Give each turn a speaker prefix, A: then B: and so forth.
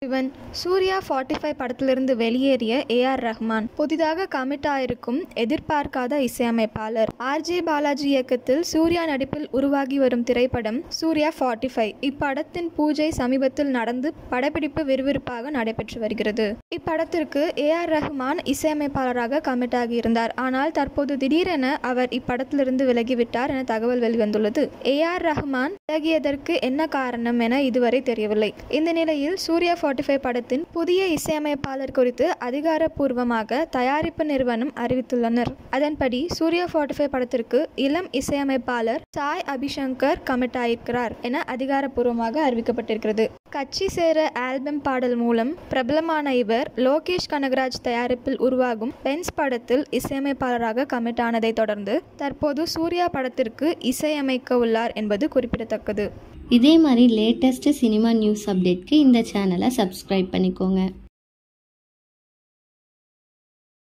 A: இவன் சூர்யா 45 படத்திலிருந்து வெளியேறிய ஏஆர் ரஹ்மான் புதிதாக கமிட் ஆயிருக்கும் எதிர்பார்க்காத இசையமைப்பாளர் ஆர்ஜே பாலாஜி இயக்கத்தில் சூர்யா நடிப்பில் உருவாகி வரும் திரைப்படம் சூர்யா 45. இப்படத்தின் பூஜை சமீபத்தில் நடந்து படப்பிடிப்பு விறுவிறுப்பாக நடைபெற்று வருகிறது. இப்படத்திற்கு ஏஆர் ரஹ்மான் இசையமைப்பாளராக கமிட் ஆகியிருந்தார். ஆனால் தற்போது திடீரென அவர் இப்படத்திலிருந்து விலகிவிட்டார் என தகவல் வெளிவந்துள்ளது. ஏஆர் ரஹ்மான் விலகியதற்கு என்ன காரணம் என இதுவரை தெரியவில்லை. இந்த நிலையில் சூர்யா 45 படத்தின் புதிய இசையமைப்பாளர் குறித்து அதிகாரப்பூர்வமாக தயாரிப்பு நிறுவனம் அறிவித்துள்ளனர். அதன்படி சூர்யா 45 படத்திற்கு இளம் இசையமைப்பாளர் சாய் அபிஷங்கர் கமிட் ஆயிருக்கிறார் என அதிகாரப்பூர்வமாக அறிவிக்கப்பட்டிருக்கிறது. கட்சி சேர ஆல்பம் பாடல் மூலம் பிரபலமான இவர் லோகேஷ் கனகராஜ் தயாரிப்பில் உருவாகும் பென்ஸ் படத்தில் இசையமைப்பாளராக கமிட் ஆனதை தொடர்ந்து தற்போது சூர்யா படத்திற்கு இசையமைக்க உள்ளார் என்பது குறிப்பிடத்தக்கது.
B: இதே மாதிரி லேட்டஸ்ட் சினிமா நியூஸ் அப்டேட்க்கு இந்த சேனலை சப்ஸ்கிரைப் பண்ணிக்கோங்க.